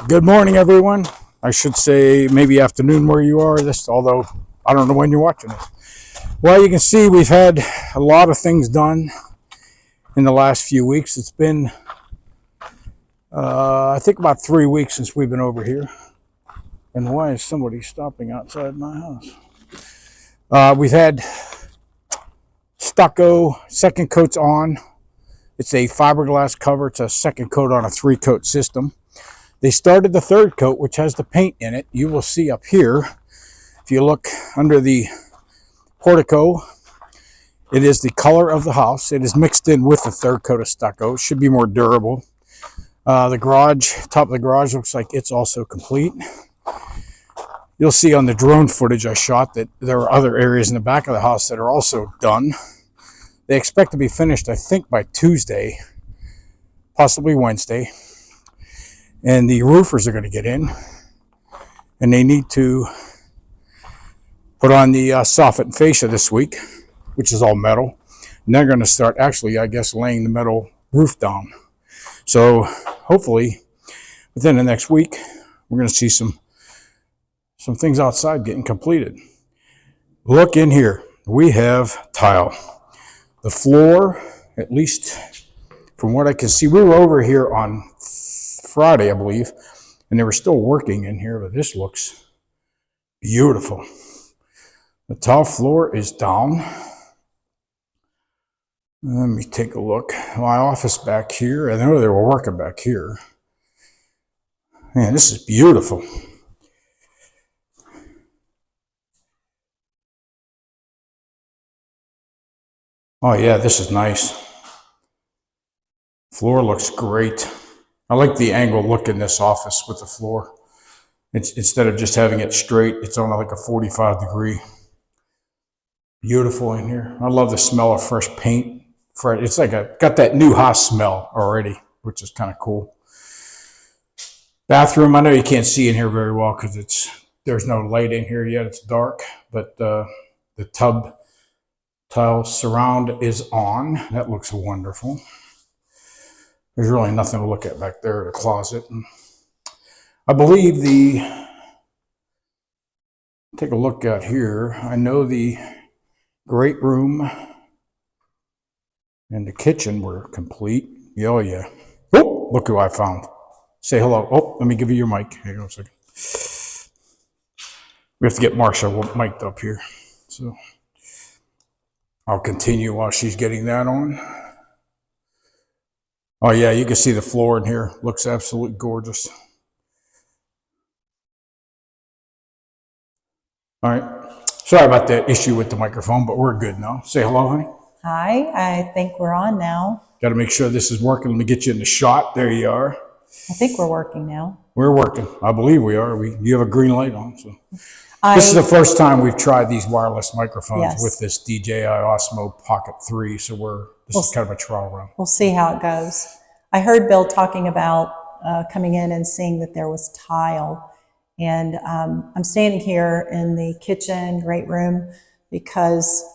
Good morning, everyone. I should say maybe afternoon where you are. Although I don't know when you're watching this. Well, you can see we've had a lot of things done in the last few weeks. It's been, I think, about 3 weeks since we've been over here. And why is somebody stopping outside my house? We've had stucco, second coats on. It's a fiberglass cover. It's a second coat on a 3-coat system. They started the third coat, which has the paint in it. You will see up here, if you look under the portico, it is the color of the house. It is mixed in with the third coat of stucco. It should be more durable. The garage, top of the garage, looks like it's also complete. You'll see on the drone footage I shot that there are other areas in the back of the house that are also done. They expect to be finished, I think, by Tuesday, possibly Wednesday. And the roofers are going to get in, and they need to put on the soffit and fascia this week, which is all metal. And they're going to start actually, I guess, laying the metal roof down. So hopefully within the next week, we're going to see some things outside getting completed. Look in here. We have tile. The floor, at least from what I can see, we were over here on Friday, I believe, and they were still working in here, but this looks beautiful. The tile floor is down. Let me take a look. My office back here, I know they were working back here. Man, this is beautiful. Oh yeah, this is nice. Floor looks great. I like the angle look in this office with the floor. Instead of just having it straight, it's on like a 45 degree. Beautiful in here. I love the smell of fresh paint. It's like got that new house smell already, which is kind of cool. Bathroom, I know you can't see in here very well because there's no light in here yet. It's dark, but the tub tile surround is on. That looks wonderful. There's really nothing to look at back there, the closet. And I believe take a look out here. I know the great room and the kitchen were complete. Oh yeah. Oh, look who I found. Say hello. Oh, let me give you your mic. Hang on a second. We have to get Marsha mic'd up here. So I'll continue while she's getting that on. Oh yeah, you can see the floor in here. Looks absolutely gorgeous. All right. Sorry about that issue with the microphone, but we're good now. Say hello, honey. Hi, I think we're on now. Got to make sure this is working. Let me get you in the shot. There you are. I think we're working now. We're working. I believe we are. You have a green light on. So this is the first time we've tried these wireless microphones with this DJI Osmo Pocket 3. So this is kind of a trial run. We'll see how it goes. I heard Bill talking about coming in and seeing that there was tile. And I'm standing here in the kitchen, great room, because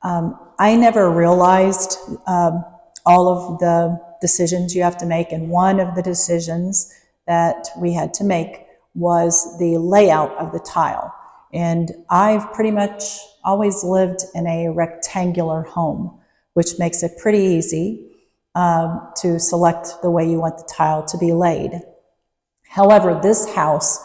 I never realized all of the decisions you have to make. And one of the decisions that we had to make was the layout of the tile. And I've pretty much always lived in a rectangular home, which makes it pretty easy to select the way you want the tile to be laid. However, this house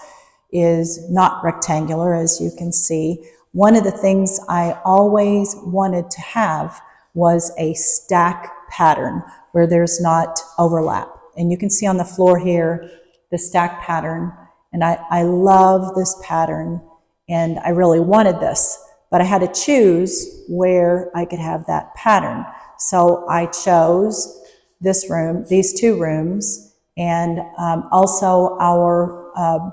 is not rectangular, as you can see. One of the things I always wanted to have was a stack pattern where there's not overlap. And you can see on the floor here, the stack pattern. And I love this pattern, and I really wanted this, but I had to choose where I could have that pattern. So I chose this room, these two rooms, and also our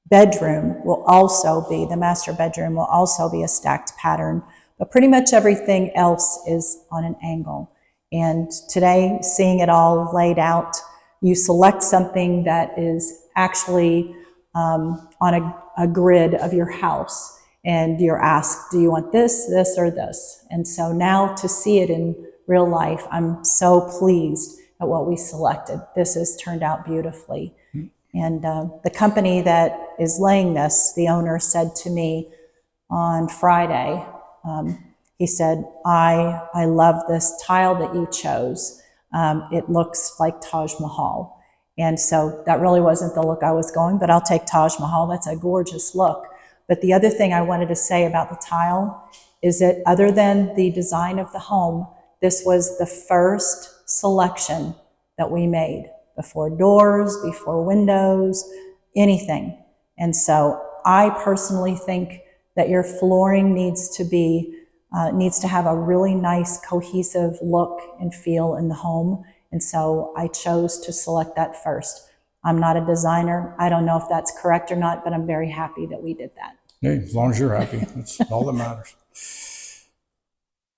bedroom will also be, the master bedroom will also be a stacked pattern, but pretty much everything else is on an angle. And today, seeing it all laid out, you select something that is actually on a grid of your house, and you're asked, do you want this, this, or this? And so now to see it in real life, I'm so pleased at what we selected. This has turned out beautifully. And the company that is laying this, the owner said to me on Friday, he said, I love this tile that you chose. It looks like Taj Mahal. And so that really wasn't the look I was going, but I'll take Taj Mahal. That's a gorgeous look. But the other thing I wanted to say about the tile is that other than the design of the home, this was the first selection that we made, before doors, before windows, anything. And so I personally think that your flooring needs to have a really nice cohesive look and feel in the home. And so I chose to select that first. I'm not a designer. I don't know if that's correct or not, but I'm very happy that we did that. Hey, as long as you're happy, that's all that matters.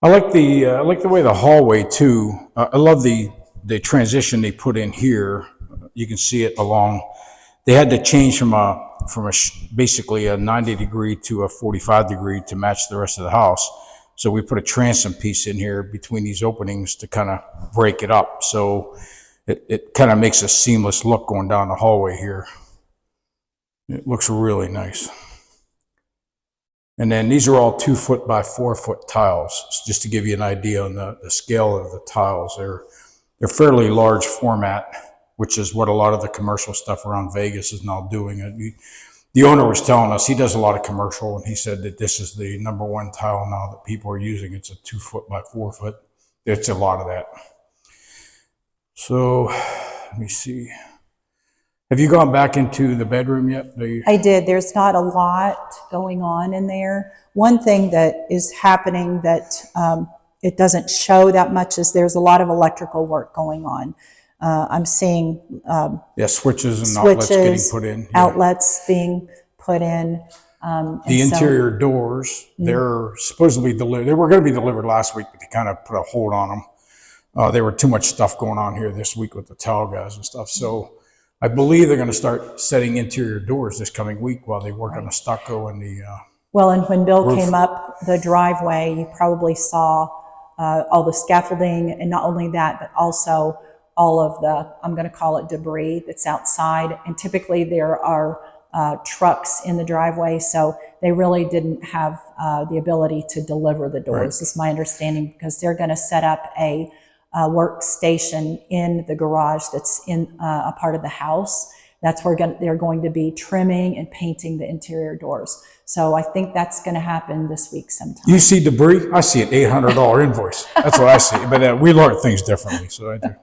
I like the way the hallway too. I love the transition they put in here. You can see it along. They had to change from basically a 90 degree to a 45 degree to match the rest of the house. So we put a transom piece in here between these openings to kind of break it up. So it kind of makes a seamless look going down the hallway here. It looks really nice. And then these are all 2 foot by 4 foot tiles, just to give you an idea on the scale of the tiles. They're fairly large format, which is what a lot of the commercial stuff around Vegas is now doing. The owner was telling us he does a lot of commercial, and he said that this is the #1 tile now that people are using. It's a 2 foot by 4 foot. It's a lot of that. So let me see. Have you gone back into the bedroom yet? I did. There's not a lot going on in there. One thing that is happening that it doesn't show that much is there's a lot of electrical work going on. I'm seeing switches and outlets getting put in. Outlets being put in. The interior doors, they're supposedly delivered. They were going to be delivered last week, but they kind of put a hold on them. There were too much stuff going on here this week with the tile guys and stuff. So I believe they're going to start setting interior doors this coming week while they work on the stucco and the well, and when Bill roof. came up the driveway, you probably saw all the scaffolding, and not only that, but also all of the, I'm going to call it debris that's outside. And typically there are trucks in the driveway, so they really didn't have the ability to deliver the doors, Right. is my understanding, because they're going to set up a workstation in the garage that's in a part of the house. That's where they're going to be trimming and painting the interior doors. So I think that's going to happen this week sometime. You see debris? I see an $800 invoice. That's what I see. But we learn things differently, so I do.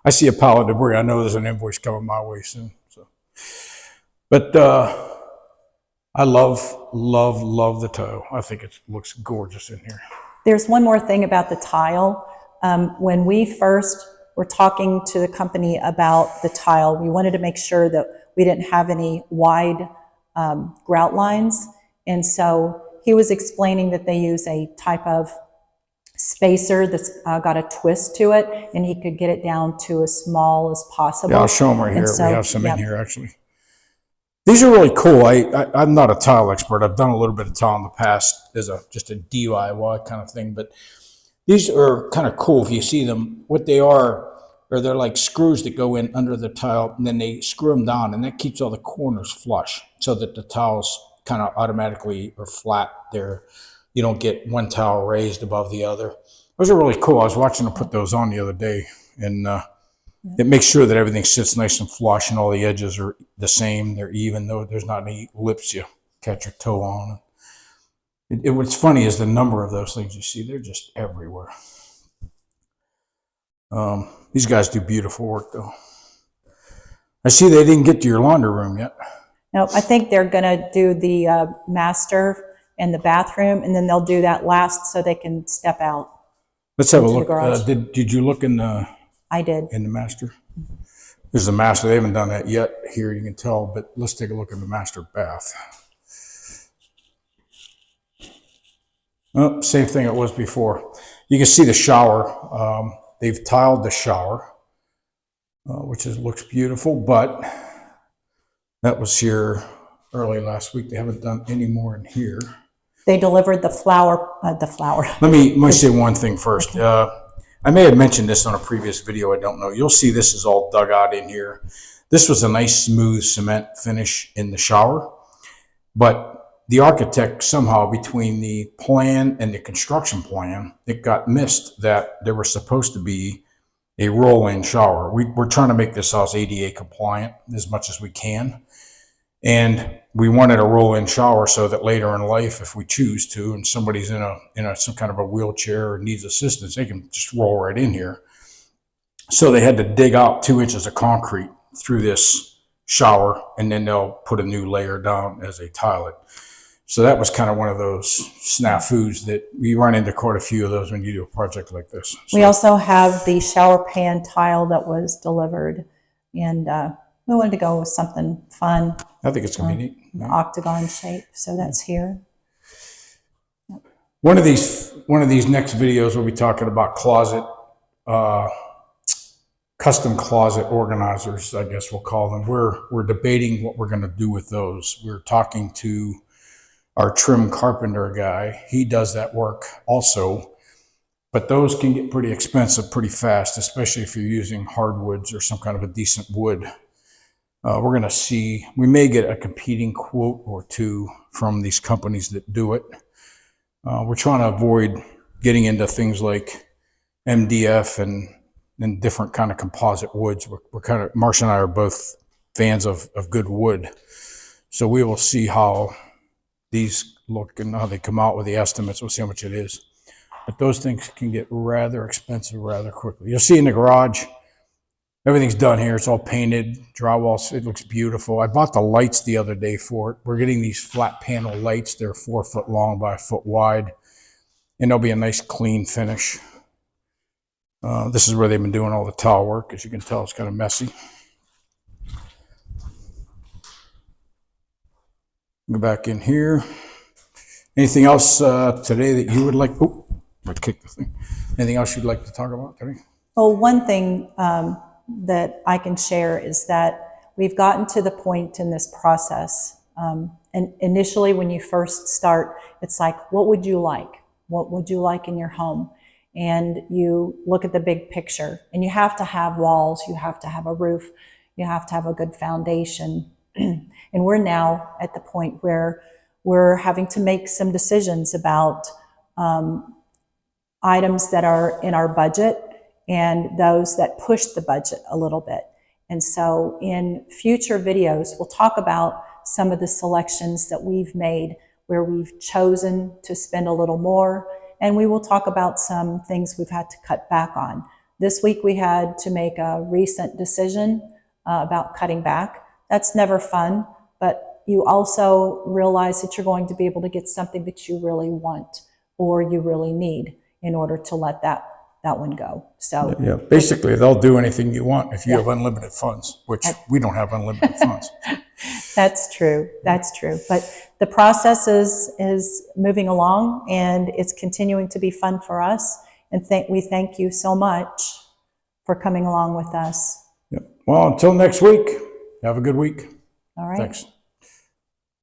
I see a pile of debris. I know there's an invoice coming my way soon. So, but I love the tile. I think it looks gorgeous in here. There's one more thing about the tile. When we first were talking to the company about the tile, we wanted to make sure that we didn't have any wide grout lines. And so he was explaining that they use a type of spacer that's got a twist to it, and he could get it down to as small as possible. Yeah, I'll show them right here. So, we have some yep. in here, actually. These are really cool. I'm not a tile expert. I've done a little bit of tile in the past as just a DIY kind of thing, but these are kind of cool if you see them. What they are, or they're like screws that go in under the tile, and then they screw them down, and that keeps all the corners flush so that the tiles kind of automatically are flat there. You don't get one tile raised above the other. Those are really cool. I was watching them put those on the other day, and it makes sure that everything sits nice and flush and all the edges are the same. They're even, though there's not any lips you catch your toe on. What's funny is the number of those things you see. They're just everywhere. These guys do beautiful work, though. I see they didn't get to your laundry room yet. No, I think they're going to do the master and the bathroom, and then they'll do that last so they can step out. Let's have a into the look. garage. Did you look in the I did. in the master? There's the master. They haven't done that yet here, you can tell, but let's take a look at the master bath. Oh, same thing it was before. You can see the shower. They've tiled the shower, which looks beautiful, but that was here early last week. They haven't done any more in here. They delivered the flower. Let me say one thing first. I may have mentioned this on a previous video. I don't know. You'll see this is all dug out in here. This was a nice smooth cement finish in the shower, but the architect somehow, between the plan and the construction plan, it got missed that there was supposed to be a roll-in shower. We're trying to make this house ADA compliant as much as we can. And we wanted a roll-in shower so that later in life, if we choose to, and somebody's in some kind of a wheelchair or needs assistance, they can just roll right in here. So they had to dig out 2 inches of concrete through this shower, and then they'll put a new layer down as they tile it. So that was kind of one of those snafus that we run into quite a few of those when you do a project like this. So, We also have the shower pan tile that was delivered, and we wanted to go with something fun, I think it's going to be neat. an octagon shape. So that's here. One of these next videos, we'll be talking about custom closet organizers, I guess we'll call them. We're debating what we're going to do with those. We're talking to our trim carpenter guy. He does that work also, but those can get pretty expensive pretty fast, especially if you're using hardwoods or some kind of a decent wood. We're going to see, we may get a competing quote or two from these companies that do it. We're trying to avoid getting into things like MDF and different kind of composite woods. Marcia and I are both fans of good wood. So we will see how these look and how they come out with the estimates. We'll see how much it is. But those things can get rather expensive rather quickly. You'll see in the garage, everything's done here. It's all painted, drywall. It looks beautiful. I bought the lights the other day for it. We're getting these flat panel lights. They're 4 foot long by 1 foot wide, and they'll be a nice clean finish. This is where they've been doing all the tile work. As you can tell, it's kind of messy. Go back in here. Anything else today that you would like? Oh, I kicked the thing. Anything else you'd like to talk about today? Well, one thing that I can share is that we've gotten to the point in this process. And initially, when you first start, it's like, what would you like? What would you like in your home? And you look at the big picture, and you have to have walls, you have to have a roof, you have to have a good foundation. And we're now at the point where we're having to make some decisions about items that are in our budget and those that push the budget a little bit. And so in future videos, we'll talk about some of the selections that we've made where we've chosen to spend a little more, and we will talk about some things we've had to cut back on. This week we had to make a recent decision about cutting back. That's never fun, but you also realize that you're going to be able to get something that you really want or you really need in order to let that one go. So yeah, basically they'll do anything you want if you have unlimited funds, which we don't have unlimited funds. That's true. That's true. But the process is moving along, and it's continuing to be fun for us. And we thank you so much for coming along with us. Yep. Well, until next week, have a good week. All right. Thanks.